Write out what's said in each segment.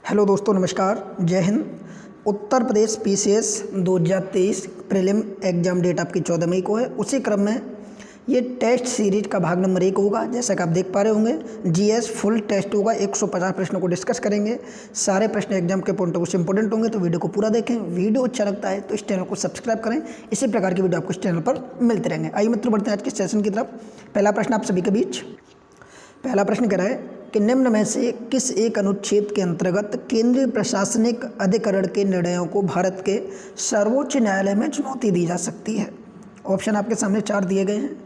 Hello दोस्तों, नमस्कार, जय Hind. Uttar Pradesh PCS 2023 prelim exam date आपकी 14 मई को है। उसी क्रम में ये टेस्ट सीरीज का भाग नंबर 1 होगा। जैसा कि आप देख पा रहे होंगे, जीएस फुल टेस्ट होगा। 150 प्रश्नों को डिस्कस करेंगे। सारे प्रश्न एग्जाम के पॉइंट ऑफ व्यू से इंपॉर्टेंट होंगे, तो वीडियो को पूरा देखें। वीडियो अच्छा लगता है तो इस चैनल को सब्सक्राइब करें। इसी प्रकार की वीडियो आपको इस चैनल पर मिलते रहेंगे। आइए मित्रों, बढ़ते हैं आज के सेशन की तरफ। पहला प्रश्न आप सभी के बीच। पहला प्रश्न कह रहा है कि निम्न में से किस एक अनुच्छेद के अंतर्गत केंद्रीय प्रशासनिक अधिकरण के निर्णयों को भारत के सर्वोच्च न्यायालय में चुनौती दी जा सकती है। ऑप्शन आपके सामने 4 दिए गए हैं,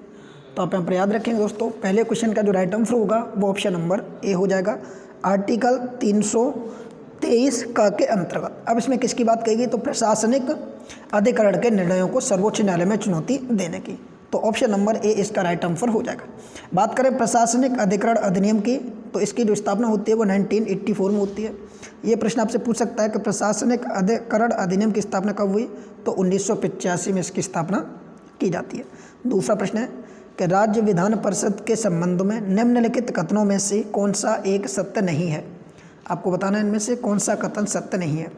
तो आप यहाँ पर याद रखेंगे दोस्तों। पहले क्वेश्चन का जो राइट आंसर होगा वो ऑप्शन नंबर ए हो जाएगा, आर्टिकल 323 का के अंतर्गत। अब इसमें किसकी बात कही गई, तो प्रशासनिक अधिकरण के निर्णयों को सर्वोच्च न्यायालय में चुनौती देने की, तो ऑप्शन नंबर ए इसका राइट आंसर हो जाएगा। बात करें प्रशासनिक अधिकरण अधिनियम की, तो इसकी जो स्थापना होती है वो 1984 में होती है। ये प्रश्न आपसे पूछ सकता है कि प्रशासनिक अधिकरण अधिनियम की स्थापना कब हुई, तो 1985 में इसकी स्थापना की जाती है। दूसरा प्रश्न है कि राज्य विधान परिषद के संबंध में निम्नलिखित कथनों में से कौन सा एक सत्य नहीं है। आपको बताना है इनमें से कौन सा कथन सत्य नहीं है।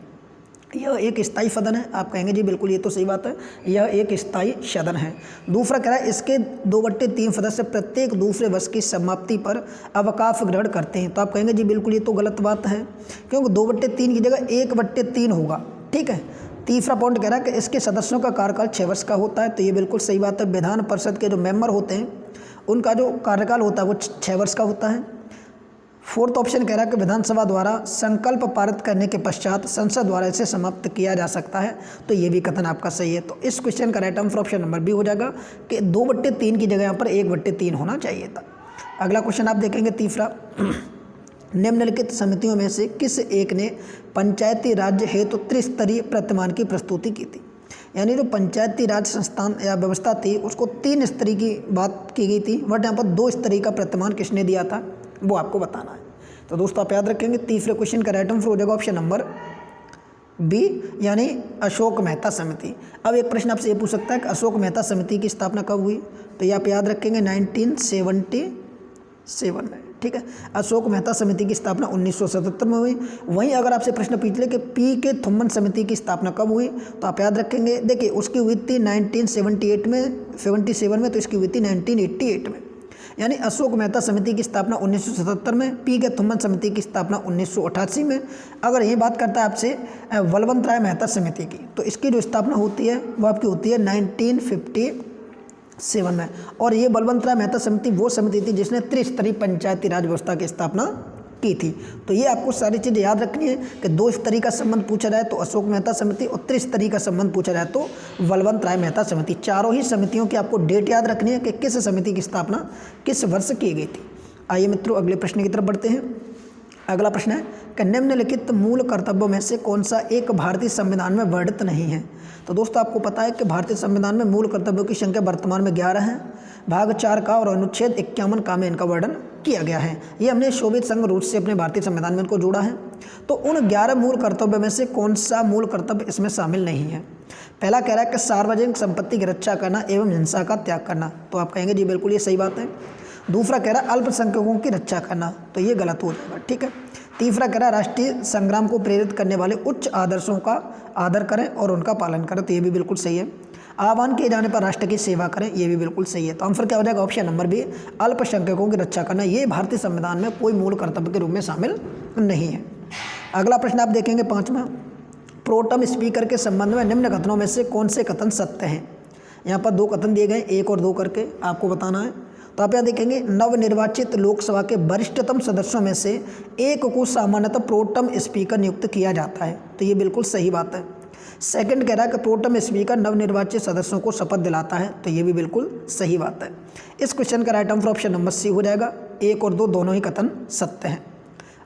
यह एक स्थायी सदन है। आप कहेंगे जी बिल्कुल ये तो सही बात है, यह एक स्थायी सदन है। दूसरा कह रहा है इसके 2/3 सदस्य प्रत्येक दूसरे वर्ष की समाप्ति पर अवकाश ग्रहण करते हैं। तो आप कहेंगे जी बिल्कुल ये तो गलत बात है, क्योंकि 2/3 की जगह 1/3 होगा। ठीक है। तीसरा पॉइंट कह रहा है कि इसके सदस्यों का कार्यकाल 6 वर्ष का होता है। तो ये बिल्कुल सही बात है। विधान परिषद के जो मेंबर होते हैं उनका जो कार्यकाल होता है वो 6 वर्ष का होता है। फोर्थ ऑप्शन कह रहा है कि विधानसभा द्वारा संकल्प पारित करने के पश्चात संसद द्वारा इसे समाप्त किया जा सकता है। तो ये भी कथन आपका सही है। तो इस क्वेश्चन का right answer option number B हो जाएगा कि 2/3 की जगह यहाँ पर 1/3 होना चाहिए था। अगला क्वेश्चन आप देखेंगे तीसरा, निम्नलिखित समितियों में से किस एक ने पंचायती राज्य हेतु त्रिस्तरीय प्रतिमान की प्रस्तुति की थी। यानी जो पंचायती राज संस्थान या व्यवस्था थी उसको 3 स्तरीय की बात की गई थी, बट यहाँ पर 2 स्तरीय का प्रतिमान किसने दिया था वो आपको बताना है। तो दोस्तों आप याद रखेंगे तीसरे क्वेश्चन का राइट आंसर हो जाएगा ऑप्शन नंबर बी, यानी अशोक मेहता समिति। अब एक प्रश्न आपसे ये पूछ सकता है कि अशोक मेहता समिति की स्थापना कब हुई, तो ये आप याद रखेंगे 1977 में। ठीक है। अशोक मेहता समिति की स्थापना 1977 में हुई। वहीं अगर आपसे प्रश्न पूछ ले कि पी के थुम्मन समिति की स्थापना कब हुई, तो आप याद रखेंगे, देखिए उसकी हुई थी 1978 में, 77 में, तो इसकी हुई थी 1988 में। यानी अशोक मेहता समिति की स्थापना 1977 में, पी के थुम्मन समिति की स्थापना 1988 में। अगर ये बात करता है आपसे बलवंत राय मेहता समिति की, तो इसकी जो स्थापना होती है वो आपकी होती है 1957 में। और ये बलवंत राय मेहता समिति वो समिति थी जिसने त्रिस्तरीय पंचायती राज व्यवस्था की स्थापना की थी। तो ये आपको सारी चीज़ें याद रखनी है कि 2 स्तरीय का संबंध पूछा जाए तो अशोक मेहता समिति, और त्रिस्तरीय का संबंध पूछा जाए तो बलवंत राय मेहता समिति। चारों ही समितियों की आपको डेट याद रखनी है कि किस समिति की स्थापना किस वर्ष की गई थी। आइए मित्रों अगले प्रश्न की तरफ बढ़ते हैं। अगला प्रश्न है कि निम्नलिखित मूल कर्तव्यों में से कौन सा एक भारतीय संविधान में वर्णित नहीं है। तो दोस्तों आपको पता है कि भारतीय संविधान में मूल कर्तव्यों की संख्या वर्तमान में 11 है। भाग 4 का और अनुच्छेद 51 का में इनका वर्णन किया गया है। ये हमने सोवियत संघ रूस से अपने भारतीय संविधान में इनको जोड़ा है। तो उन 11 मूल कर्तव्यों में से कौन सा मूल कर्तव्य इसमें शामिल नहीं है। पहला कह रहा है कि सार्वजनिक संपत्ति की रक्षा करना एवं हिंसा का त्याग करना। तो आप कहेंगे जी बिल्कुल ये सही बात है। दूसरा कह रहा है अल्पसंख्यकों की रक्षा करना, तो ये गलत हो जाएगा। ठीक है। तीसरा कह रहा है राष्ट्रीय संग्राम को प्रेरित करने वाले उच्च आदर्शों का आदर करें और उनका पालन करें, तो ये भी बिल्कुल सही है। आह्वान किए जाने पर राष्ट्र की सेवा करें, ये भी बिल्कुल सही है। तो आंसर क्या हो जाएगा ऑप्शन नंबर बी, अल्पसंख्यकों की रक्षा करना। ये भारतीय संविधान में कोई मूल कर्तव्य के रूप में शामिल नहीं है। अगला प्रश्न आप देखेंगे 5वां, प्रोटम स्पीकर के संबंध में निम्न कथनों में से कौन से कथन सत्य हैं। यहाँ पर 2 कथन दिए गए, 1 और 2 करके आपको बताना है। तो आप यहाँ देखेंगे नवनिर्वाचित लोकसभा के वरिष्ठतम सदस्यों में से एक को सामान्यतः प्रोटम स्पीकर नियुक्त किया जाता है, तो ये बिल्कुल सही बात है। सेकंड कह रहा है कि प्रोटम स्पीकर नवनिर्वाचित सदस्यों को शपथ दिलाता है, तो ये भी बिल्कुल सही बात है। इस क्वेश्चन का right answer option number C हो जाएगा। 1 और 2 दोनों ही कथन सत्य हैं।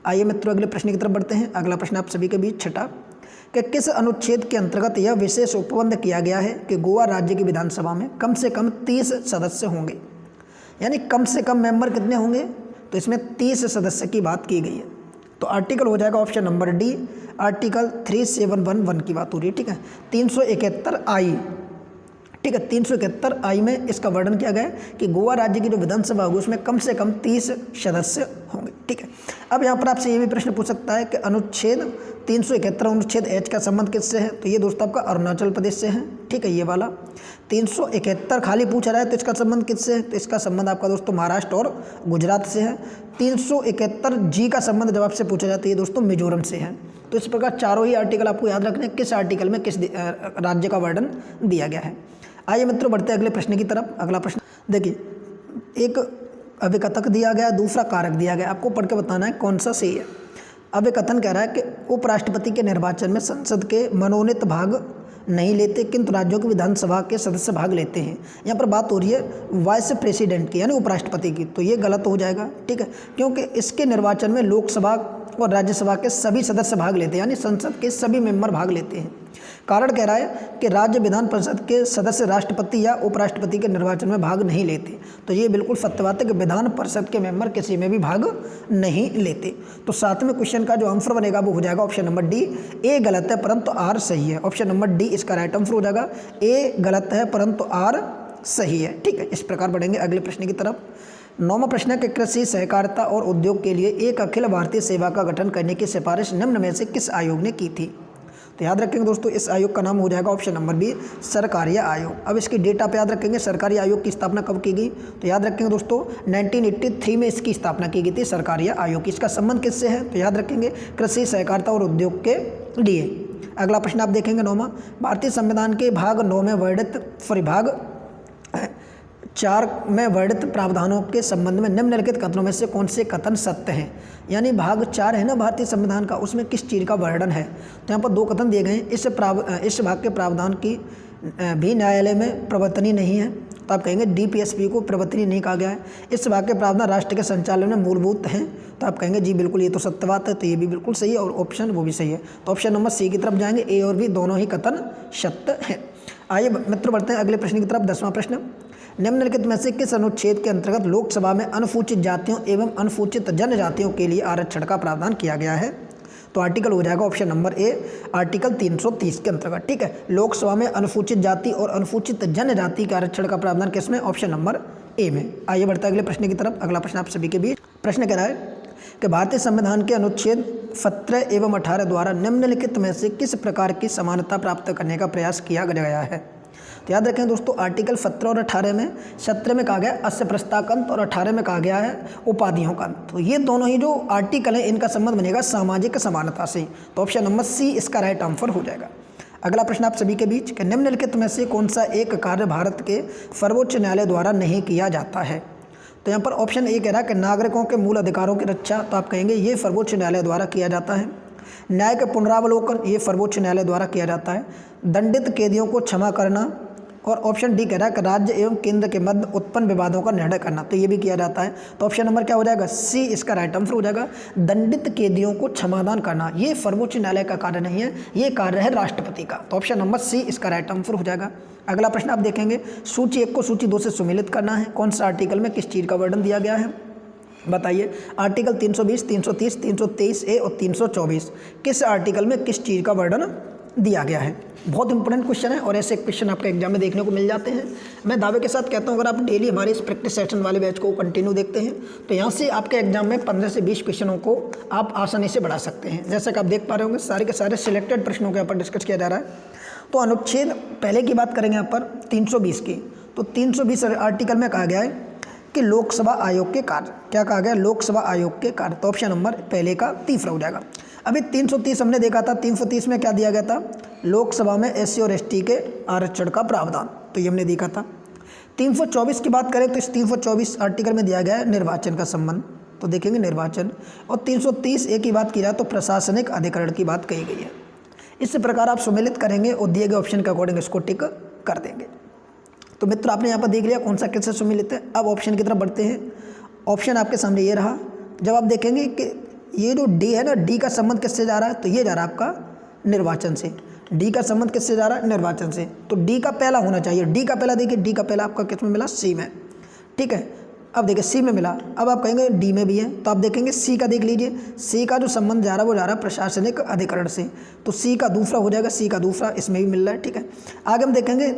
आइए मित्रों अगले प्रश्न की तरफ बढ़ते हैं। अगला प्रश्न आप सभी के बीच छठा, कि किस अनुच्छेद के अंतर्गत यह विशेष उपबंध किया गया है कि गोवा राज्य की विधानसभा में कम से कम 30 सदस्य होंगे। यानी कम से कम मेंबर कितने होंगे, तो इसमें 30 सदस्य की बात की गई है। तो आर्टिकल हो जाएगा ऑप्शन नंबर डी, आर्टिकल 3711 की बात हो रही है। ठीक है। 371 आई। ठीक है। 371 में इसका वर्णन किया गया है कि गोवा राज्य की जो विधानसभा होगी उसमें कम से कम 30 सदस्य होंगे। ठीक है। अब यहाँ पर आपसे ये भी प्रश्न पूछ सकता है कि अनुच्छेद 371 अनुच्छेद H का संबंध किससे है, तो ये दोस्तों आपका अरुणाचल प्रदेश से है। ठीक है, ये वाला 371 खाली पूछा रहा है तो इसका संबंध किससे है, तो इसका संबंध आपका दोस्तों महाराष्ट्र और गुजरात से है। 371 जी का संबंध जब आपसे पूछा जाता है ये दोस्तों मिजोरम से है। तो इस प्रकार चारों ही आर्टिकल आपको याद रखने किस आर्टिकल में किस राज्य का वर्णन दिया गया है। आइए मित्रों बढ़ते हैं अगले प्रश्न की तरफ। अगला प्रश्न देखिए, एक अभिकथक दिया गया, दूसरा कारक दिया गया, आपको पढ़ के बताना है कौन सा सही है। अभिकथन कह रहा है कि उपराष्ट्रपति के निर्वाचन में संसद के मनोनीत भाग नहीं लेते किंतु राज्यों की विधानसभा के सदस्य भाग लेते हैं। यहाँ पर बात हो रही है वाइस प्रेसिडेंट की यानी उपराष्ट्रपति की, तो ये गलत हो जाएगा। ठीक है, क्योंकि इसके निर्वाचन में लोकसभा और राज्यसभा के सभी सदस्य भाग लेते हैं यानी संसद के सभी मेंबर भाग लेते हैं। कारण कह रहा है कि राज्य विधान परिषद के सदस्य राष्ट्रपति या उपराष्ट्रपति के निर्वाचन में भाग नहीं लेते, तो ये बिल्कुल सत्य बात है कि विधान परिषद के मेंबर किसी में भी भाग नहीं लेते। तो 7वें क्वेश्चन का जो आंसर बनेगा वो हो जाएगा ऑप्शन नंबर डी। ए गलत है परंतु आर सही है। ऑप्शन नंबर डी इसका राइट आंसर हो जाएगा। ए गलत है परंतु आर सही है। ठीक है, इस प्रकार बढ़ेंगे अगले प्रश्न की तरफ। 9वां प्रश्न है कि कृषि सहकारिता और उद्योग के लिए एक अखिल भारतीय सेवा का गठन करने की सिफारिश निम्न में से किस आयोग ने की थी। तो याद रखेंगे दोस्तों इस आयोग का नाम हो जाएगा ऑप्शन नंबर बी सरकारीय आयोग। अब इसकी डेट आप याद रखेंगे, सरकारी आयोग की स्थापना कब की गई, तो याद रखेंगे दोस्तों 1983 में इसकी स्थापना की गई थी सरकारीय आयोग की। इसका संबंध किससे है, तो याद रखेंगे कृषि सहकारिता और उद्योग के लिए। अगला प्रश्न आप देखेंगे 9वां, भारतीय संविधान के भाग 9 में वर्णित विभाग 4 में वर्णित प्रावधानों के संबंध में निम्नलिखित कथनों में से कौन से कथन सत्य हैं। यानी भाग 4 है ना भारतीय संविधान का, उसमें किस चीज़ का वर्णन है, तो यहाँ पर 2 कथन दिए गए हैं। इस भाग के प्रावधान की भी न्यायालय में प्रवर्तनीय नहीं है, तो आप कहेंगे डीपीएसपी को प्रवर्तनीय नहीं कहा गया है। इस भाग के प्रावधान राष्ट्र के संचालन में मूलभूत हैं, तो आप कहेंगे जी बिल्कुल ये तो सत्य बात है, तो ये भी बिल्कुल सही है और ऑप्शन वो भी सही है। तो ऑप्शन नंबर सी की तरफ जाएंगे, ए और बी दोनों ही कथन सत्य है। आइए मित्र बढ़ते हैं अगले प्रश्न की तरफ। 10वां प्रश्न, निम्नलिखित में से किस अनुच्छेद के अंतर्गत लोकसभा में अनुसूचित जातियों एवं अनुसूचित जनजातियों के लिए आरक्षण का प्रावधान किया गया है, तो आर्टिकल हो जाएगा ऑप्शन नंबर ए आर्टिकल 330 के अंतर्गत। ठीक है, लोकसभा में अनुसूचित जाति और अनुसूचित जनजाति के आरक्षण का प्रावधान किसमें, ऑप्शन नंबर ए में। आइए बढ़ते हैं अगले प्रश्न की तरफ। अगला प्रश्न आप सभी के बीच प्रश्न कह रहा है कि भारतीय संविधान के अनुच्छेद 17 एवं 18 द्वारा निम्नलिखित में से किस प्रकार की समानता प्राप्त करने का प्रयास किया गया है। तो याद रखें दोस्तों आर्टिकल 17 और 18 में, 17 में कहा गया अस्य प्रस्ताकंत और 18 में कहा गया है उपाधियों का। तो ये दोनों ही जो आर्टिकल है इनका संबंध बनेगा सामाजिक समानता से, तो ऑप्शन नंबर सी इसका राइट आंसर हो जाएगा। अगला प्रश्न आप सभी के बीच कि निम्नलिखित में से कौन सा एक कार्य भारत के सर्वोच्च न्यायालय द्वारा नहीं किया जाता है। तो यहाँ पर ऑप्शन ए कह रहा है कि नागरिकों के मूल अधिकारों की रक्षा, तो आप कहेंगे ये सर्वोच्च न्यायालय द्वारा किया जाता है। न्याय के पुनरावलोकन, ये सर्वोच्च न्यायालय द्वारा किया जाता है। दंडित कैदियों को क्षमा करना, और ऑप्शन डी कह रहा है कि राज्य एवं केंद्र के मध्य उत्पन्न विवादों का निर्णय करना, तो ये भी किया जाता है। तो ऑप्शन नंबर क्या हो जाएगा, सी इसका राइट आंसर हो जाएगा। दंडित कैदियों को क्षमादान करना ये सर्वोच्च न्यायालय का कार्य नहीं है, ये कार्य है राष्ट्रपति का, तो ऑप्शन नंबर सी इसका राइट आंसर हो जाएगा। अगला प्रश्न आप देखेंगे, सूची 1 को सूची 2 से सुमेलित करना है। कौन सा आर्टिकल में किस चीज़ का वर्णन दिया गया है, बताइए। आर्टिकल 320, 330, 323 ए और 324 किस आर्टिकल में किस चीज़ का वर्णन दिया गया है। बहुत इंपॉर्टेंट क्वेश्चन है और ऐसे क्वेश्चन आपके एग्जाम में देखने को मिल जाते हैं। मैं दावे के साथ कहता हूँ अगर आप डेली हमारे इस प्रैक्टिस सेशन वाले बैच को कंटिन्यू देखते हैं तो यहाँ से आपके एग्जाम में 15 से 20 क्वेश्चनों को आप आसानी से बढ़ा सकते हैं। जैसा कि आप देख पा रहे होंगे सारे के सारे सिलेक्टेड प्रश्नों के ऊपर डिस्कस किया जा रहा है। तो अनुच्छेद पहले की बात करेंगे यहाँ पर 320 की, तो 320 आर्टिकल में कहा गया है कि लोकसभा आयोग के कार्य, क्या कहा गया, लोकसभा आयोग के कार्य, तो ऑप्शन नंबर पहले का तीसरा हो जाएगा। अभी 330 हमने देखा था, 330 में क्या दिया गया था, लोकसभा में SC और ST के आरक्षण का प्रावधान, तो ये हमने देखा था। 324 की बात करें तो इस 324 आर्टिकल में दिया गया है निर्वाचन का संबंध, तो देखेंगे निर्वाचन। और 330 ए की बात की जाए तो प्रशासनिक अधिकरण की बात कही गई है। इस प्रकार आप सम्मिलित करेंगे और दिए गए ऑप्शन के अकॉर्डिंग इसको टिक कर देंगे। तो मित्र आपने यहाँ पर देख लिया कौन सा किससे सम्मिलित है। अब ऑप्शन की तरफ बढ़ते हैं। ऑप्शन आपके सामने ये रहा। जब आप देखेंगे कि ये जो डी है ना, डी का संबंध किससे जा रहा है, तो ये जा रहा है आपका निर्वाचन से। डी का संबंध किससे जा रहा है, निर्वाचन से, तो डी का पहला होना चाहिए। डी का पहला देखिए, डी का पहला आपका किस में मिला, सी में, ठीक है। अब देखिए सी में मिला, अब आप कहेंगे डी में भी है, तो आप देखेंगे सी का देख लीजिए। सी का जो संबंध जा रहा है वो जा रहा है प्रशासनिक अधिकरण से, तो सी का दूसरा हो जाएगा, सी का दूसरा इसमें भी मिल रहा है, ठीक है। आगे हम देखेंगे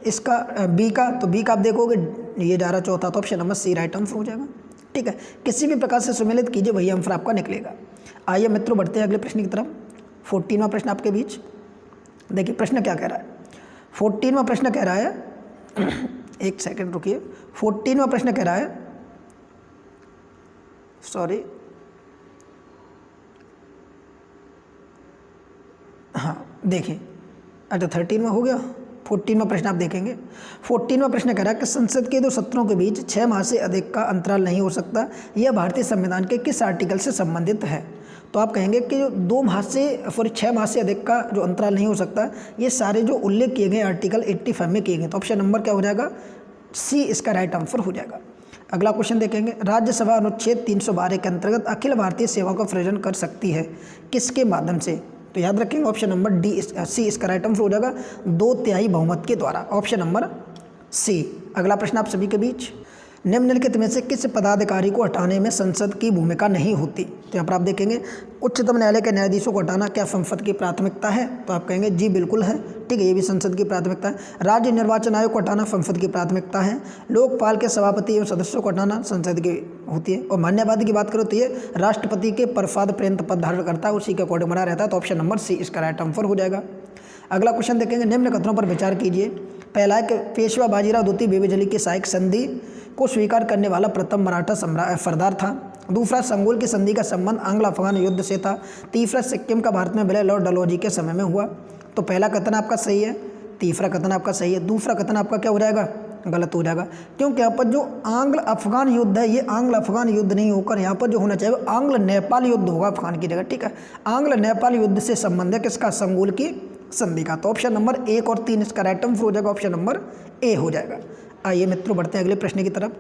इसका बी का, तो बी का आप देखोगे ये जा रहा चौथा, तो option number C right answer हो जाएगा। ठीक है, किसी भी प्रकार से सुमेलित कीजिए वही आंसर आपका निकलेगा। आइए मित्रों बढ़ते हैं अगले प्रश्न की तरफ। 14वां प्रश्न आपके बीच, देखिए प्रश्न क्या कह रहा है। 14वां प्रश्न कह रहा है एक सेकंड रुकिए। 14वां प्रश्न कह रहा है, सॉरी, हाँ देखिए, अच्छा 13वां हो गया, 14वां प्रश्न आप देखेंगे। 14वां प्रश्न कह रहा है कि संसद के दो सत्रों के बीच 6 माह से अधिक का अंतराल नहीं हो सकता, यह भारतीय संविधान के किस आर्टिकल से संबंधित है। तो आप कहेंगे कि जो 2 माह से 6 माह से अधिक का जो अंतराल नहीं हो सकता, ये सारे जो उल्लेख किए गए आर्टिकल 85 में किए गए। तो ऑप्शन नंबर क्या हो जाएगा, सी इसका राइट आंसर हो जाएगा। अगला क्वेश्चन देखेंगे, राज्यसभा अनुच्छेद 312 के अंतर्गत अखिल भारतीय सेवाओं का प्रयोजन कर सकती है, किसके माध्यम से। तो याद रखेंगे ऑप्शन नंबर डी, सी इसका राइट आंसर हो जाएगा, 2/3 बहुमत के द्वारा, ऑप्शन नंबर सी। अगला प्रश्न आप सभी के बीच, निम्नलिखित में से किस पदाधिकारी को हटाने में संसद की भूमिका नहीं होती। तो यहाँ पर आप देखेंगे उच्चतम न्यायालय के न्यायाधीशों को हटाना क्या संसद की प्राथमिकता है, तो आप कहेंगे जी बिल्कुल है। ठीक है, ये भी संसद की प्राथमिकता है। राज्य निर्वाचन आयोग को हटाना संसद की प्राथमिकता है। लोकपाल के सभापति एवं सदस्यों को हटाना संसद की होती है। और मान्यवादी की बात करो तो ये राष्ट्रपति के प्रसाद पर्यंत पद धारण करता है, उसी के अकॉर्डिंग बना रहता है। तो ऑप्शन नंबर सी इसका राइट आंसर हो जाएगा। अगला क्वेश्चन देखेंगे, निम्न कथनों पर विचार कीजिए। पहला है कि पेशवा बाजीराव द्वितीय बेबीजली की सहायक संधि को स्वीकार करने वाला प्रथम मराठा सरदार था। दूसरा, संगोल की संधि का संबंध आंग्ल अफगान युद्ध से था। तीसरा, सिक्किम का भारत में विलय लॉर्ड डलहौजी के समय में हुआ। तो पहला कथन आपका सही है, तीसरा कथन आपका सही है, दूसरा कथन आपका क्या हो जाएगा, गलत हो जाएगा। क्योंकि यहाँ पर जो आंग्ल अफगान युद्ध है, ये आंग्ल अफगान युद्ध नहीं होकर यहाँ पर जो होना चाहिए आंग्ल नेपाल युद्ध होगा अफगान की जगह। ठीक है, आंग्ल नेपाल युद्ध से संबंध है किसका, संगोल की संधि का। तो ऑप्शन नंबर 1 और 3 इसका राइट आंसर हो जाएगा, ऑप्शन नंबर ए हो जाएगा। आइए मित्रों बढ़ते हैं अगले प्रश्न की तरफ।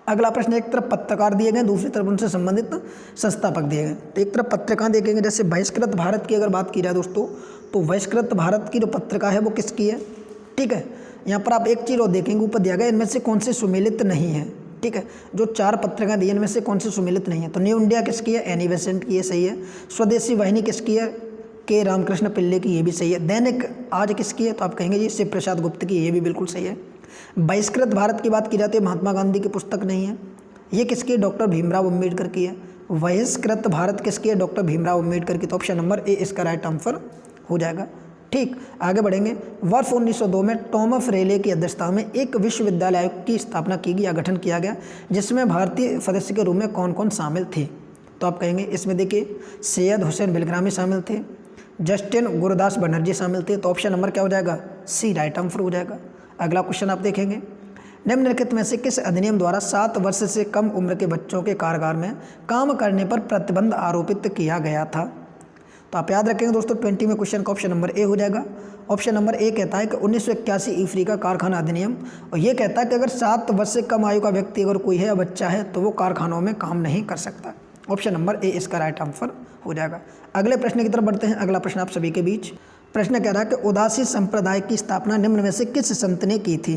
अगला प्रश्न, एक तरफ पत्रकार दिए गए, दूसरी तरफ उनसे संबंधित संस्थापक दिए गए। तो एक तरफ पत्रिका देखेंगे, जैसे बहिष्कृत भारत की अगर बात की जाए दोस्तों, तो बहिष्कृत भारत की जो पत्रिका है वो किसकी है। ठीक है, यहाँ पर आप एक चीज़ और देखेंगे, ऊपर दिया गया इनमें से कौन से सुमेलित नहीं है। ठीक है, जो 4 पत्रिकाएं दी इनमें से कौन से सुमेलित नहीं है। तो न्यू इंडिया किसकी है, एनी बेसेंट की, ये सही है। स्वदेशी वाहिनी किसकी है, के रामकृष्ण पिल्ले की, ये भी सही है। दैनिक आज किसकी है, तो आप कहेंगे जी शिव प्रसाद गुप्त की, ये भी बिल्कुल सही है। बहिष्कृत भारत की बात की जाती है, महात्मा गांधी की पुस्तक नहीं है। ये किसकी है, डॉक्टर भीमराव अम्बेडकर की है। बहिष्कृत भारत किसकी है, डॉक्टर भीमराव अम्बेडकर की। तो ऑप्शन नंबर ए इसका राइट आंसर हो जाएगा। ठीक, आगे बढ़ेंगे। वर्ष 1902 में टॉमस रेले की अध्यक्षता में एक विश्वविद्यालय आयोग की स्थापना की गई या गठन किया गया, जिसमें भारतीय सदस्य के रूप में कौन कौन शामिल थे। तो आप कहेंगे इसमें देखिए सैयद हुसैन बिलग्रामी शामिल थे, जस्टिन गुरुदास बनर्जी शामिल थे। तो ऑप्शन नंबर क्या हो जाएगा, सी राइट आंसर हो जाएगा। अगला क्वेश्चन आप देखेंगे, निम्नलिखित में से किस अधिनियम द्वारा 7 वर्ष से कम उम्र के बच्चों के कारागार में काम करने पर प्रतिबंध आरोपित किया गया था। तो आप याद रखेंगे दोस्तों 20 में क्वेश्चन का ऑप्शन नंबर ए हो जाएगा। ऑप्शन नंबर ए कहता है कि 1981 ईस्वी का कारखाना अधिनियम, और ये कहता है कि अगर 7 वर्ष से कम आयु का व्यक्ति अगर कोई है या बच्चा है तो वो कारखानों में काम नहीं कर सकता। ऑप्शन नंबर ए इसका राइट आंसर हो जाएगा। अगले प्रश्न की तरफ बढ़ते हैं। अगला प्रश्न आप सभी के बीच, प्रश्न कह रहा है कि उदासी संप्रदाय की स्थापना निम्न में से किस संत ने की थी।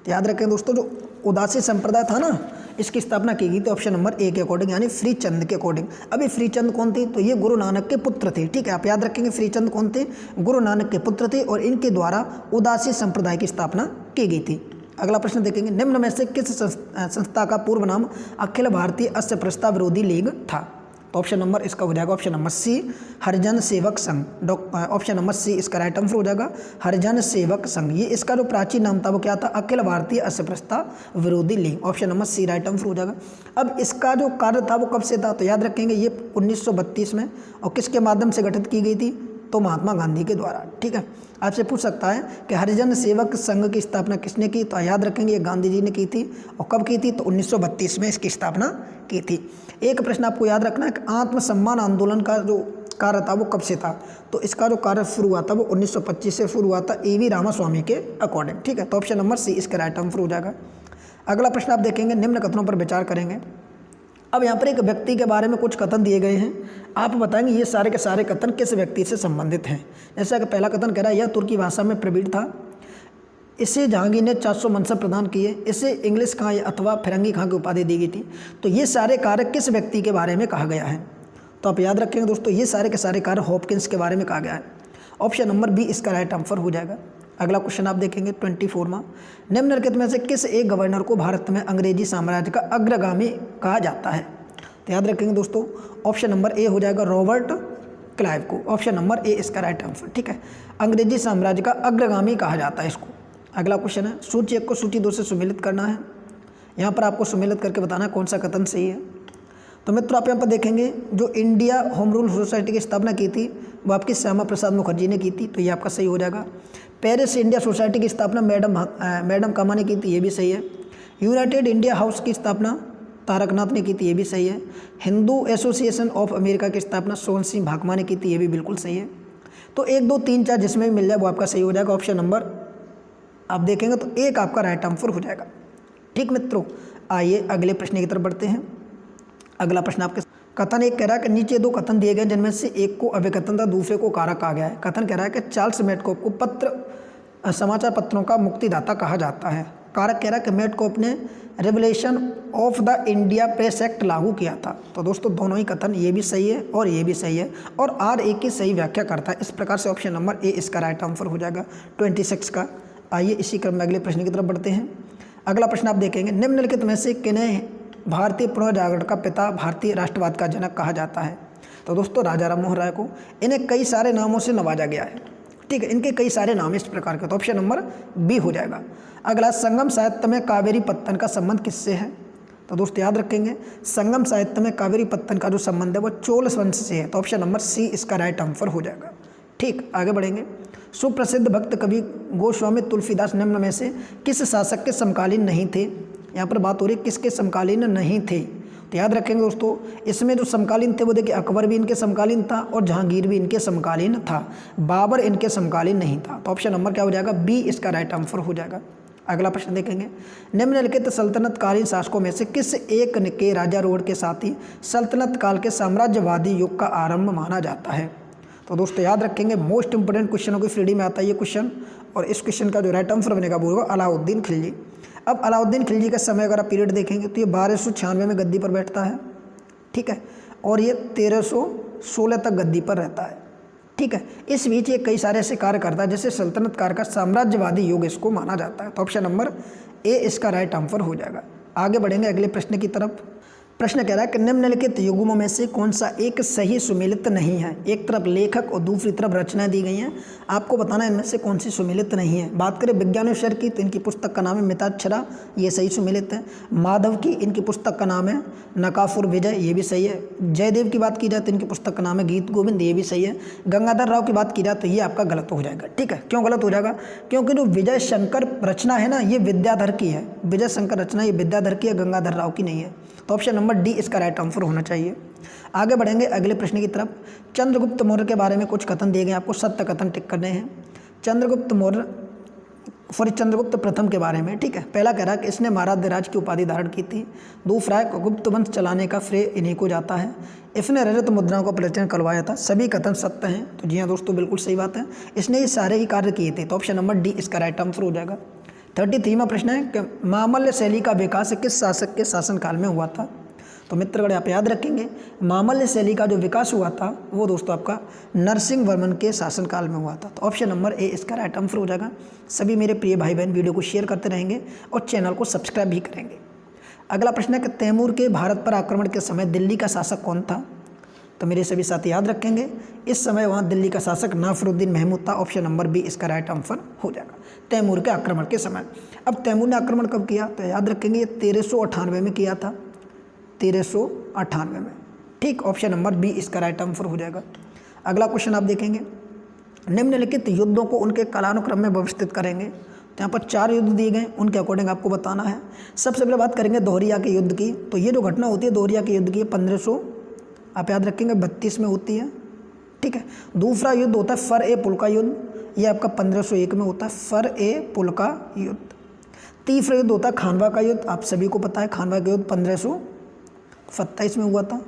तो याद रखें दोस्तों, जो उदासी संप्रदाय था ना, इसकी स्थापना की गई थी ऑप्शन नंबर ए के अकॉर्डिंग, यानी फ्रीचंद के अकॉर्डिंग। अभी फ्रीचंद कौन थे, तो ये गुरु नानक के पुत्र थे। ठीक है, आप याद रखेंगे फ्रीचंद कौन थे, गुरु नानक के पुत्र थे, और इनके द्वारा उदासी संप्रदाय की स्थापना की गई थी। अगला प्रश्न देखेंगे, निम्न में से किस संस्था का पूर्व नाम अखिल भारतीय अस्पृश्यता विरोधी लीग था। तो ऑप्शन नंबर इसका हो जाएगा ऑप्शन नंबर सी, हरिजन सेवक संघ। ऑप्शन नंबर सी इसका राइट आंसर हो जाएगा, हरिजन सेवक संघ। ये इसका जो प्राचीन नाम था वो क्या था, अखिल Bharatiya Asprishyata Virodhi league. Option number C right answer हो जाएगा। अब इसका जो कार्य था वो कब से था, तो याद रखेंगे ये 1932 में, और किसके माध्यम से गठित की गई थी, तो महात्मा गांधी के द्वारा। ठीक है, आपसे पूछ सकता है कि हरिजन सेवक संघ की स्थापना किसने की, तो याद रखेंगे ये गांधी जी ने की थी, और कब की थी, तो 1932 में इसकी स्थापना की थी। एक प्रश्न आपको याद रखना है कि आत्मसम्मान आंदोलन का जो कार्य था वो कब से था, तो इसका जो कार्य शुरू हुआ था वो 1925 से शुरू हुआ था A.V. रामास्वामी के अकॉर्डिंग। ठीक है, तो ऑप्शन नंबर सी इसका राइट आंसर हो जाएगा। अगला प्रश्न आप देखेंगे, निम्न कथनों पर विचार करेंगे। अब यहाँ पर एक व्यक्ति के बारे में कुछ कथन दिए गए हैं, आप बताएंगे ये सारे के सारे कथन किस व्यक्ति से संबंधित हैं। जैसा कि पहला कथन कह रहा है, यह तुर्की भाषा में प्रवीण था, इसे जहांगीर ने 400 मनसब प्रदान किए, इसे इंग्लिश खां अथवा फिरंगी खां की उपाधि दी गई थी। तो ये सारे कार्य किस व्यक्ति के बारे में कहा गया है, तो आप याद रखेंगे दोस्तों ये सारे के सारे कार्य हॉपकिंस के बारे में कहा गया है। ऑप्शन नंबर बी इसका राइट आंसर हो जाएगा। अगला क्वेश्चन आप देखेंगे 24वां, निम्नलिखित में से किस एक गवर्नर को भारत में अंग्रेजी साम्राज्य का अग्रगामी कहा जाता है? तो याद रखेंगे दोस्तों, ऑप्शन नंबर ए हो जाएगा रॉबर्ट क्लाइव को। ऑप्शन नंबर ए इसका राइट आंसर। ठीक है, अंग्रेजी साम्राज्य का अग्रगामी कहा जाता है इसको। अगला क्वेश्चन है, सूची 1 को सूची 2 से सुमेलित करना है। यहाँ पर आपको सुमेलित करके बताना है कौन सा कथन सही है। तो मित्रों आप यहाँ पर देखेंगे जो इंडिया होम रूल सोसाइटी की स्थापना की थी वो आपकी श्यामा प्रसाद मुखर्जी ने की थी, तो ये आपका सही हो जाएगा। पेरिस इंडिया सोसाइटी की स्थापना मैडम कामा ने की थी, ये भी सही है। यूनाइटेड इंडिया हाउस की स्थापना तारकनाथ ने की थी, ये भी सही है। हिंदू एसोसिएशन ऑफ अमेरिका की स्थापना सोहन सिंह भाकमा ने की थी, ये भी बिल्कुल सही है। तो 1, 2, 3, 4 जिसमें भी मिल जाए वो आपका सही हो जाएगा। ऑप्शन नंबर आप देखेंगे तो 1 आपका राइट आंसर हो जाएगा। ठीक मित्रों, आइए अगले प्रश्न की तरफ बढ़ते हैं। अगला प्रश्न आपके कथन 1 कह रहा है कि नीचे 2 कथन दिए गए जिनमें से एक को अभिकथन था, दूसरे को कारक कहा गया है। कथन कह रहा है कि चार्ल्स मेडकॉफ को समाचार पत्रों का मुक्तिदाता कहा जाता है। कारक कह रहा है कि मेडकॉफ ने revolution of the India press act लागू किया था। तो दोस्तों दोनों ही कथन, ये भी सही है और ये भी सही है, और आर एक की सही व्याख्या करता है। इस प्रकार से ऑप्शन नंबर ए इसका राइट आंसर हो जाएगा 26 का। आइए इसी क्रम में अगले प्रश्न की तरफ बढ़ते हैं। अगला प्रश्न आप देखेंगे, निम्नलिखित में से किन्हें भारतीय पुनर्जागरण का पिता, भारतीय राष्ट्रवाद का जनक कहा जाता है? तो दोस्तों राजा राम मोहन राय को। इन्हें कई सारे नामों से नवाजा गया है। ठीक है, इनके कई सारे नाम इस प्रकार के, तो ऑप्शन नंबर बी हो जाएगा। अगला, संगम साहित्य में कावेरी पत्तन का संबंध किससे है? तो दोस्तों याद रखेंगे, संगम साहित्य में कावेरी पत्तन का जो संबंध है वो चोल वंश से है, तो ऑप्शन नंबर सी इसका राइट आंसर हो जाएगा। ठीक, आगे बढ़ेंगे। सुप्रसिद्ध भक्त कवि गोस्वामी तुलसीदास निम्न में से किस शासक के समकालीन नहीं थे? यहाँ पर बात हो रही है किसके समकालीन नहीं थे, तो याद रखेंगे दोस्तों, इसमें जो समकालीन थे वो देखिए अकबर भी इनके समकालीन था और जहांगीर भी इनके समकालीन था, बाबर इनके समकालीन नहीं था। तो ऑप्शन नंबर क्या हो जाएगा? बी इसका राइट आंसर हो जाएगा। अगला प्रश्न देखेंगे, निम्नलिखित सल्तनतकालीन शासकों में से किस एक के राजारूढ़ के साथ ही सल्तनत काल के साम्राज्यवादी युग का आरंभ माना जाता है? तो दोस्तों याद रखेंगे, मोस्ट इंपोर्टेंट क्वेश्चनों की श्रेणी में आता है ये क्वेश्चन, और इस क्वेश्चन का जो राइट आंसर बनेगा वो होगा अलाउद्दीन खिलजी। अब अलाउद्दीन खिलजी का समय अगर आप पीरियड देखेंगे तो ये 1296 में गद्दी पर बैठता है। ठीक है, और ये 1316 तक गद्दी पर रहता है। ठीक है, इस बीच ये कई सारे ऐसे कार्य करता है जैसे सल्तनत काल का साम्राज्यवादी युग इसको माना जाता है। तो ऑप्शन नंबर ए इसका राइट आंसर हो जाएगा। आगे बढ़ेंगे अगले प्रश्न की तरफ। प्रश्न कह रहा है कि निम्नलिखित युग्मों में से कौन सा एक सही सुमेलित नहीं है? एक तरफ लेखक और दूसरी तरफ रचनाएं दी गई हैं, आपको बताना है इनमें से कौन सी सुमेलित नहीं है। बात करें विज्ञान विषय की तो इनकी पुस्तक का नाम है मिताक्षरा, ये सही सुमेलित है। माधव की इनकी पुस्तक का नाम है नकासुर विजय, ये भी सही है। जयदेव की बात की जाए तो इनकी पुस्तक का नाम है गीत गोविंद, ये भी सही है। गंगाधर राव की बात की जाए तो ये आपका गलत हो जाएगा। ठीक है, क्यों गलत हो जाएगा? क्योंकि जो विजय शंकर रचना है ना, ये विद्याधर की है। विजय शंकर रचना ये विद्याधर की है, गंगाधर राव की नहीं है। तो ऑप्शन नंबर डी इसका राइट आंसर होना चाहिए। आगे बढ़ेंगे अगले प्रश्न की तरफ। चंद्रगुप्त मौर्य के बारे में कुछ कथन दिए गए, आपको सत्य कथन टिक करने हैं। चंद्रगुप्त मौर्य चंद्रगुप्त प्रथम के बारे में। ठीक है, पहला कह रहा है कि इसने महाराज की उपाधि धारण की थी। दूसरा है गुप्त वंश चलाने का श्रेय इन्हीं को जाता है। इसने रजत मुद्राओं का प्रचलन करवाया था। सभी कथन सत्य हैं। तो जी हाँ दोस्तों, बिल्कुल सही बात है, इसने ये सारे ही कार्य किए थे। तो ऑप्शन नंबर डी इसका राइट आंसर हो जाएगा। 33वां प्रश्न है कि मामल्य शैली का विकास किस शासक के शासनकाल में हुआ था? तो मित्रगण आप याद रखेंगे, मामल्य शैली का जो विकास हुआ था वो दोस्तों आपका नरसिंह वर्मन के शासनकाल में हुआ था। तो ऑप्शन नंबर ए इसका राइट आंसर हो जाएगा। सभी मेरे प्रिय भाई बहन वीडियो को शेयर करते रहेंगे और चैनल को सब्सक्राइब भी करेंगे। अगला प्रश्न है कि तैमूर के भारत पर आक्रमण के समय दिल्ली का शासक कौन था? तो मेरे सभी साथी याद रखेंगे, इस समय वहाँ दिल्ली का शासक नाफरुद्दीन महमूद था। ऑप्शन नंबर बी इसका राइट आंसर हो जाएगा, तैमूर के आक्रमण के समय। अब तैमूर ने आक्रमण कब किया? तो याद रखेंगे ये 1398 में किया था, 1398 में। ठीक, ऑप्शन नंबर बी इसका राइट आंसर हो जाएगा। अगला क्वेश्चन आप देखेंगे, निम्नलिखित युद्धों को उनके कालानुक्रम में व्यवस्थित करेंगे। तो यहाँ पर 4 युद्ध दिए गए, उनके अकॉर्डिंग आपको बताना है। सबसे पहले बात करेंगे दोहरिया के युद्ध की। तो ये जो घटना होती है दोहरिया के युद्ध की 1500 आप याद रखेंगे 32 में होती है। ठीक है, दूसरा युद्ध होता है फर ए पुल का युद्ध, ये आपका 1501 में होता है, फर ए पुल का युद्ध। तीसरा युद्ध होता है खानवा का युद्ध, आप सभी को पता है खानवा का युद्ध 1527 में हुआ था।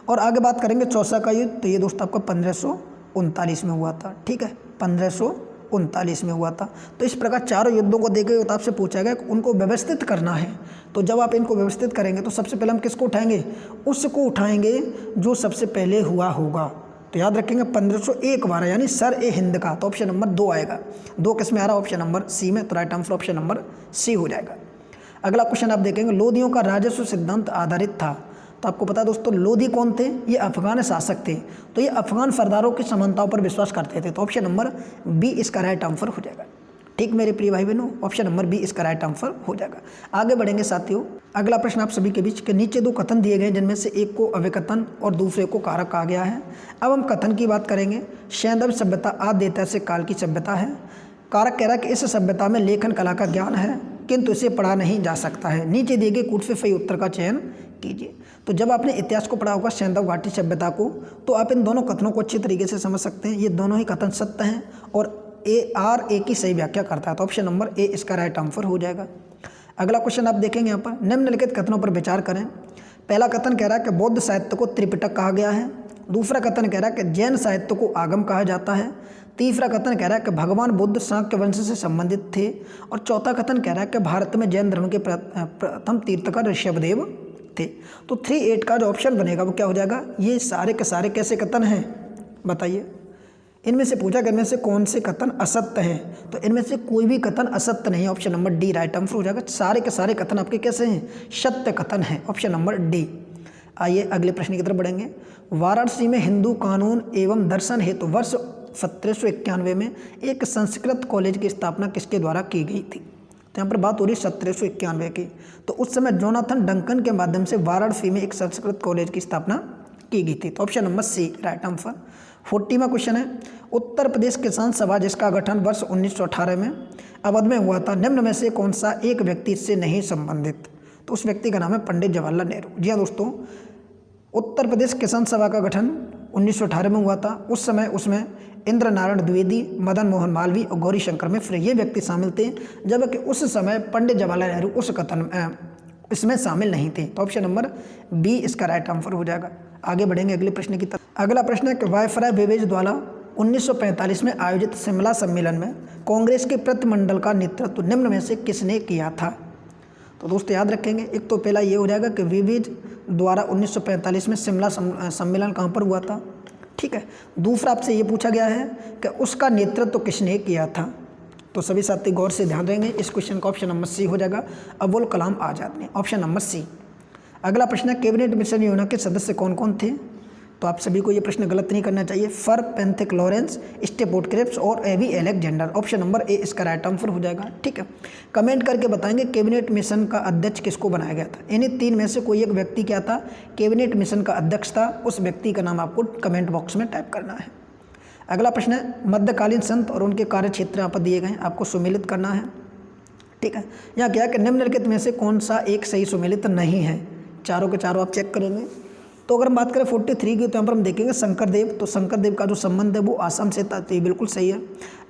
और आगे बात करेंगे चौसा का युद्ध, तो ये दोस्तों आपका 1539 में हुआ था। ठीक है, 1539 में हुआ था। तो इस प्रकार चारों युद्धों को देखे तो आपसे पूछा गया कि उनको व्यवस्थित करना है। तो जब आप इनको व्यवस्थित करेंगे तो सबसे पहले हम किसको उठाएंगे? उसको उठाएंगे जो सबसे पहले हुआ होगा। तो याद रखेंगे 1501 वारा यानी सर ए हिंद का, तो ऑप्शन नंबर 2 आएगा। 2 किस में आ रहा है? ऑप्शन नंबर सी में, तो right answer option number C हो जाएगा। अगला क्वेश्चन आप देखेंगे, लोदियों का राजस्व सिद्धांत आधारित था। तो आपको पता है दोस्तों लोधी कौन थे? ये अफगान शासक थे, तो ये अफगान सरदारों की समानताओं पर विश्वास करते थे, तो ऑप्शन नंबर बी इसका राइट आंसर हो जाएगा। ठीक मेरे प्रिय भाई बहनों, ऑप्शन नंबर बी इसका राइट आंसर हो जाएगा। आगे बढ़ेंगे साथियों, अगला प्रश्न आप सभी के बीच के नीचे 2 कथन दिए गए जिनमें से एक को अव्यकथन और दूसरे को कारक कहा गया है। अब हम कथन की बात करेंगे। सैंधव सभ्यता आदि ऐतिहासिक काल की सभ्यता है। कारक कह रहा है कि इस सभ्यता में लेखन कला का ज्ञान है किंतु इसे पढ़ा नहीं जा सकता है। नीचे दिए गए कूट से सही उत्तर का चयन कीजिए। तो जब आपने इतिहास को पढ़ा होगा सैंधव घाटी सभ्यता को, तो आप इन दोनों कथनों को अच्छी तरीके से समझ सकते हैं। ये दोनों ही कथन सत्य हैं और ए की सही व्याख्या करता है, तो ऑप्शन नंबर ए इसका राइट आंसर हो जाएगा। अगला क्वेश्चन आप देखेंगे यहाँ पर, निम्नलिखित कथनों पर विचार करें। पहला कथन कह रहा है कि बौद्ध साहित्य को त्रिपिटक कहा गया है। दूसरा कथन कह रहा है कि जैन साहित्य को आगम कहा जाता है। तीसरा कथन कह रहा है कि भगवान बुद्ध शाक्य वंश से संबंधित थे। और चौथा कथन कह रहा है कि भारत में जैन धर्म के प्रथम तीर्थकर ऋषभदेव थे। तो 3-8 का जो ऑप्शन बनेगा वो क्या हो जाएगा? ये सारे के सारे कैसे कथन हैं बताइए? इनमें से पूछा कि इनमें से कौन से कथन असत्य हैं, तो इनमें से कोई भी कथन असत्य नहीं है, option number D right answer हो जाएगा। सारे के सारे कथन आपके कैसे हैं? सत्य कथन हैं, ऑप्शन नंबर डी। आइए अगले प्रश्न की तरफ बढ़ेंगे। वाराणसी में हिंदू कानून एवं दर्शन हेतु वर्ष 1791 में एक संस्कृत कॉलेज की स्थापना किसके द्वारा की गई थी? तो यहाँ पर बात हो रही 1791 की। तो उस समय जोनाथन डंकन के माध्यम से वाराणसी में एक संस्कृत कॉलेज की स्थापना की गई थी, तो option number C right answer. 40वां क्वेश्चन है, उत्तर प्रदेश किसान सभा जिसका गठन वर्ष 1918 में अवध में हुआ था, निम्न में से कौन सा एक व्यक्ति इससे नहीं संबंधित? तो उस व्यक्ति का नाम है पंडित जवाहरलाल नेहरू। जी हाँ दोस्तों, उत्तर प्रदेश किसान सभा का गठन 1918 में हुआ था। उस समय उसमें इंद्र नारायण द्विवेदी, मदन मोहन मालवीय और गौरी शंकर मिश्र ये व्यक्ति शामिल थे, जबकि उस समय पंडित जवाहरलाल नेहरू उस कथन इसमें शामिल नहीं थे, तो ऑप्शन नंबर बी इसका राइट आंसर हो जाएगा। आगे बढ़ेंगे अगले प्रश्न की तरफ। अगला प्रश्न है कि वायसराय बेवेज द्वारा 1945 में आयोजित शिमला सम्मेलन में कांग्रेस के प्रतिमंडल का नेतृत्व निम्न में से किसने किया था? तो दोस्तों याद रखेंगे, एक तो पहला ये हो जाएगा कि बेवेज द्वारा 1945 में शिमला सम्मेलन कहाँ पर हुआ था, ठीक है। दूसरा आपसे ये पूछा गया है कि उसका नेतृत्व किसने किया था। तो सभी साथी गौर से ध्यान देंगे, इस क्वेश्चन का ऑप्शन नंबर सी हो जाएगा, अबुल कलाम आज़ाद ने, ऑप्शन नंबर सी। अगला प्रश्न है, कैबिनेट मिशन योजना के सदस्य कौन कौन थे? तो आप सभी को ये प्रश्न गलत नहीं करना चाहिए। फर पेंथिक लॉरेंस, स्टेपोर्ट क्रिप्स और एवी एलेक्जेंडर, ऑप्शन नंबर ए इसका राइट आंसर हो जाएगा, ठीक है। कमेंट करके बताएंगे कैबिनेट मिशन का अध्यक्ष किसको बनाया गया था। इन्हीं 3 में से कोई एक व्यक्ति क्या था, कैबिनेट मिशन का अध्यक्ष था, उस व्यक्ति का नाम आपको कमेंट बॉक्स में टाइप करना है। अगला प्रश्न है, मध्यकालीन संत और उनके कार्य क्षेत्र यहाँ पर दिए गए हैं, आपको सुमेलित करना है, ठीक है। यहाँ क्या है कि निम्नलिखित में से कौन सा एक सही सुमेलित नहीं है, चारों के चारों आप चेक करेंगे। तो अगर हम बात करें 43 की, तो यहाँ पर हम देखेंगे शंकरदेव, तो शंकरदेव का जो संबंध है वो आसाम से था, तो ये बिल्कुल सही है।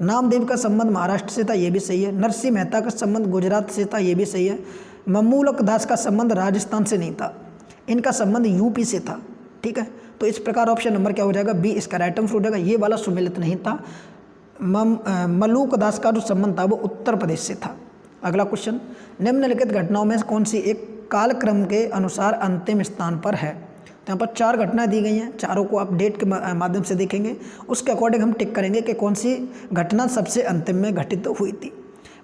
नामदेव का संबंध महाराष्ट्र से था, ये भी सही है। नरसिंह मेहता का संबंध गुजरात से था, ये भी सही है। मम्मूलक दास का संबंध राजस्थान से नहीं था, इनका संबंध यूपी से था, ठीक है। तो इस प्रकार ऑप्शन नंबर क्या हो जाएगा, बी इसका राइट आंसर हो जाएगा। ये वाला सुमेलित नहीं था। मलूक दास का जो संबंध था वो उत्तर प्रदेश से था। अगला क्वेश्चन, निम्नलिखित घटनाओं में कौन सी एक कालक्रम के अनुसार अंतिम स्थान पर है? तो यहाँ पर 4 घटनाएं दी गई हैं, चारों को आप डेट के माध्यम से देखेंगे, उसके अकॉर्डिंग हम टिक करेंगे कि कौन सी घटना सबसे अंतिम में घटित हुई थी।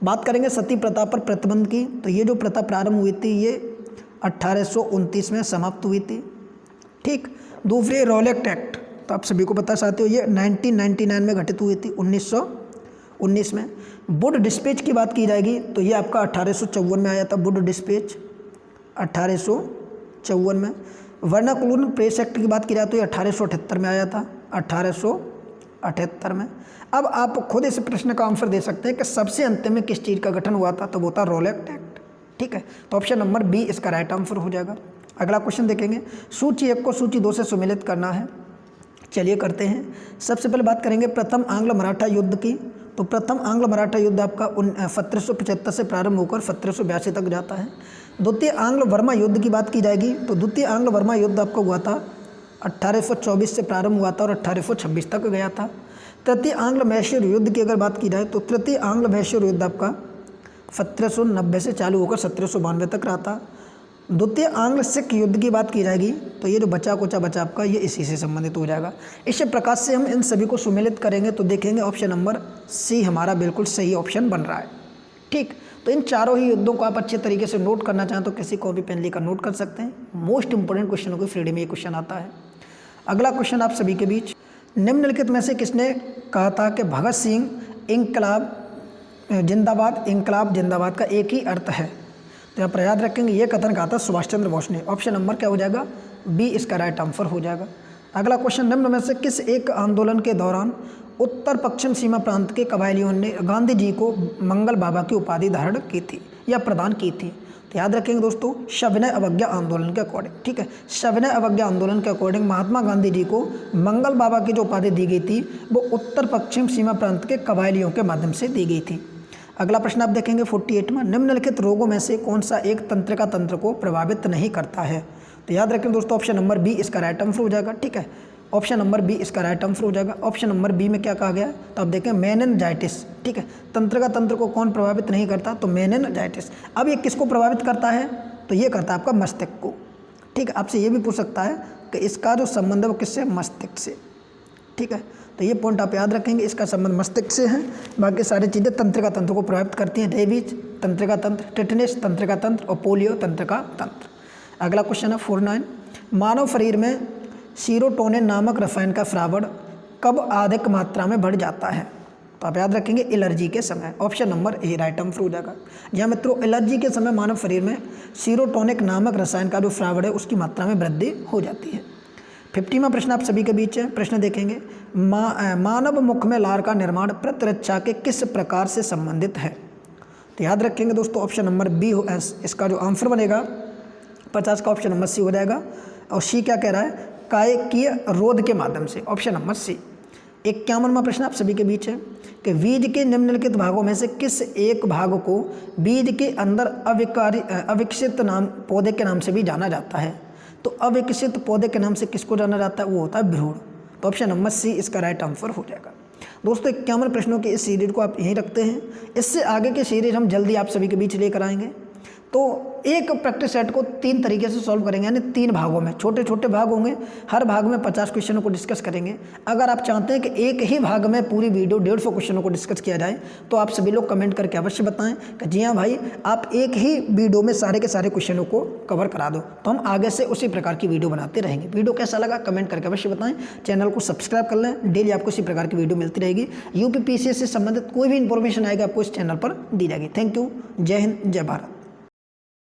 बात करेंगे सती प्रथा पर प्रतिबंध की, तो ये जो प्रथा प्रारंभ हुई थी ये 1829 में समाप्त हुई थी, ठीक। दूसरी रॉलेट एक्ट, तो आप सभी को पता चाहते हो, ये 1999 में घटित हुई थी, 1919 में। वुड डिस्पैच की बात की जाएगी तो ये आपका 1854 में आया था, वुड डिस्पैच 1854 में। वर्नाकुलर प्रेस एक्ट की बात की जाए तो ये 1878 में आया था, 1878 में। अब आप खुद इस प्रश्न का आंसर दे सकते हैं कि सबसे अंतिम में किस चीज़ का गठन हुआ था, तो वो था रॉलेट एक्ट, ठीक है। तो ऑप्शन नंबर बी इसका राइट आंसर हो जाएगा। अगला क्वेश्चन देखेंगे, सूची 1 को सूची 2 से सुमेलित करना है, चलिए करते हैं। सबसे पहले बात करेंगे प्रथम आंग्ल मराठा युद्ध की, तो प्रथम आंग्ल मराठा युद्ध आपका 1775 से प्रारंभ होकर 1782 तक जाता है। द्वितीय आंग्ल वर्मा युद्ध की बात की जाएगी तो द्वितीय आंग्ल वर्मा युद्ध आपका हुआ था 1824 से प्रारंभ हुआ था और 1826 तक गया था। तृतीय आंग्ल मैसूर युद्ध की अगर बात की जाए तो तृतीय आंग्ल मैसूर युद्ध आपका 1790 से चालू होकर 1792 तक रहा था। द्वितीय आंग्ल सिख युद्ध की बात की जाएगी तो ये जो बचा कुचा बचा आपका ये इसी से संबंधित हो जाएगा। इसी प्रकार से हम इन सभी को सुमेलित करेंगे तो देखेंगे ऑप्शन नंबर सी हमारा बिल्कुल सही ऑप्शन बन रहा है। ठीक, तो इन चारों ही युद्धों को आप अच्छे तरीके से नोट करना चाहें तो किसी को भी पेन लेकर नोट कर सकते हैं। मोस्ट इंपोर्टेंट क्वेश्चनों की फ्रीडम में ये क्वेश्चन आता है। अगला क्वेश्चन आप सभी के बीच, निम्नलिखित में से किसने कहा था कि भगत सिंह इंकलाब जिंदाबाद का एक ही अर्थ है? तो यहाँ पर याद रखेंगे ये कथन कहा था सुभाष चंद्र बोस ने। ऑप्शन नंबर क्या हो जाएगा? बी इसका राइट आंसर हो जाएगा। अगला क्वेश्चन, निम्न में से किस एक आंदोलन के दौरान उत्तर पश्चिम सीमा प्रांत के कबायलियों ने गांधी जी को मंगल बाबा की उपाधि धारण की थी या प्रदान की थी? तो याद रखेंगे दोस्तों, सविनय अवज्ञा आंदोलन के अकॉर्डिंग। ठीक है, सविनय अवज्ञा आंदोलन के अकॉर्डिंग महात्मा गांधी जी को मंगल बाबा की जो उपाधि दी गई थी वो उत्तर पश्चिम सीमा प्रांत के कबायलियों के माध्यम से दी गई थी। अगला प्रश्न आप देखेंगे 48 में, निम्नलिखित रोगों में से कौन सा एक तंत्रिका तंत्र को प्रभावित नहीं करता है? तो याद रखें दोस्तों, ऑप्शन नंबर बी इसका राइट आंसर हो जाएगा। ठीक है, ऑप्शन नंबर बी इसका राइट आंसर हो जाएगा। ऑप्शन नंबर बी में क्या कहा गया है? तो आप देखें मेनिनजाइटिस। ठीक है, तंत्रिका तंत्र को कौन प्रभावित नहीं करता? तो मेनिनजाइटिस। अब ये किसको प्रभावित करता है? तो ये करता है आपका मस्तिष्क को। ठीक है, आपसे ये भी पूछ सकता है कि इसका जो संबंध है वो किससे? मस्तिष्क से। ठीक है, तो ये पॉइंट आप याद रखेंगे, इसका संबंध मस्तिष्क से है। बाकी सारी चीज़ें तंत्रिका तंत्र को प्रभावित करती हैं। रेबीज तंत्रिका तंत्र, टिटनेस तंत्रिका तंत्र और पोलियो तंत्रिका तंत्र। अगला क्वेश्चन है 49, मानव शरीर में सीरोटोनिन नामक रसायन का स्रावण कब अधिक मात्रा में बढ़ जाता है? तो आप याद रखेंगे एलर्जी के समय। Option number A right answer हो जाएगा। यहाँ मित्रों, एलर्जी के समय मानव शरीर में सीरोटोनिक नामक रसायन का जो स्रावण है उसकी मात्रा में वृद्धि हो जाती है। 50वां प्रश्न आप सभी के बीच है। प्रश्न देखेंगे, मानव मुख में लार का निर्माण प्रतिरक्षा के किस प्रकार से संबंधित है? तो याद रखेंगे दोस्तों, ऑप्शन नंबर बी इसका जो आंसर बनेगा 50 का ऑप्शन नंबर सी हो जाएगा। और सी क्या कह रहा है? कायकीय रोध के माध्यम से। ऑप्शन नंबर सी। 51वां प्रश्न आप सभी के बीच है कि बीज के निम्नलिखित भागों में से किस एक भाग को बीज के अंदर अविकसित नाम पौधे के नाम से भी जाना जाता है? तो अविकसित पौधे के नाम से किसको जाना जाता है? वो होता है भ्रूण। तो ऑप्शन नंबर सी इसका राइट आंसर हो जाएगा। दोस्तों 51 प्रश्नों की इस सीरीज को आप यहीं रखते हैं। इससे आगे की सीरीज हम जल्दी आप सभी के बीच लेकर आएंगे। तो एक प्रैक्टिस सेट को 3 तरीके से सॉल्व करेंगे, यानी 3 भागों में, छोटे छोटे भाग होंगे। हर भाग में 50 क्वेश्चनों को डिस्कस करेंगे। अगर आप चाहते हैं कि एक ही भाग में पूरी वीडियो 150 क्वेश्चनों को डिस्कस किया जाए तो आप सभी लोग कमेंट करके अवश्य बताएं कि जी हाँ भाई, आप एक ही वीडियो में सारे के सारे क्वेश्चनों को कवर करा दो, तो हम आगे से उसी प्रकार की वीडियो बनाते रहेंगे। वीडियो कैसा लगा कमेंट करके अवश्य बताएं। चैनल को सब्सक्राइब कर लें, डेली आपको इसी प्रकार की वीडियो मिलती रहेगी। यूपी पीसीएस से संबंधित कोई भी इंफॉर्मेशन आएगा आपको इस चैनल पर दी जाएगी। Thank you. जय हिंद, जय भारत।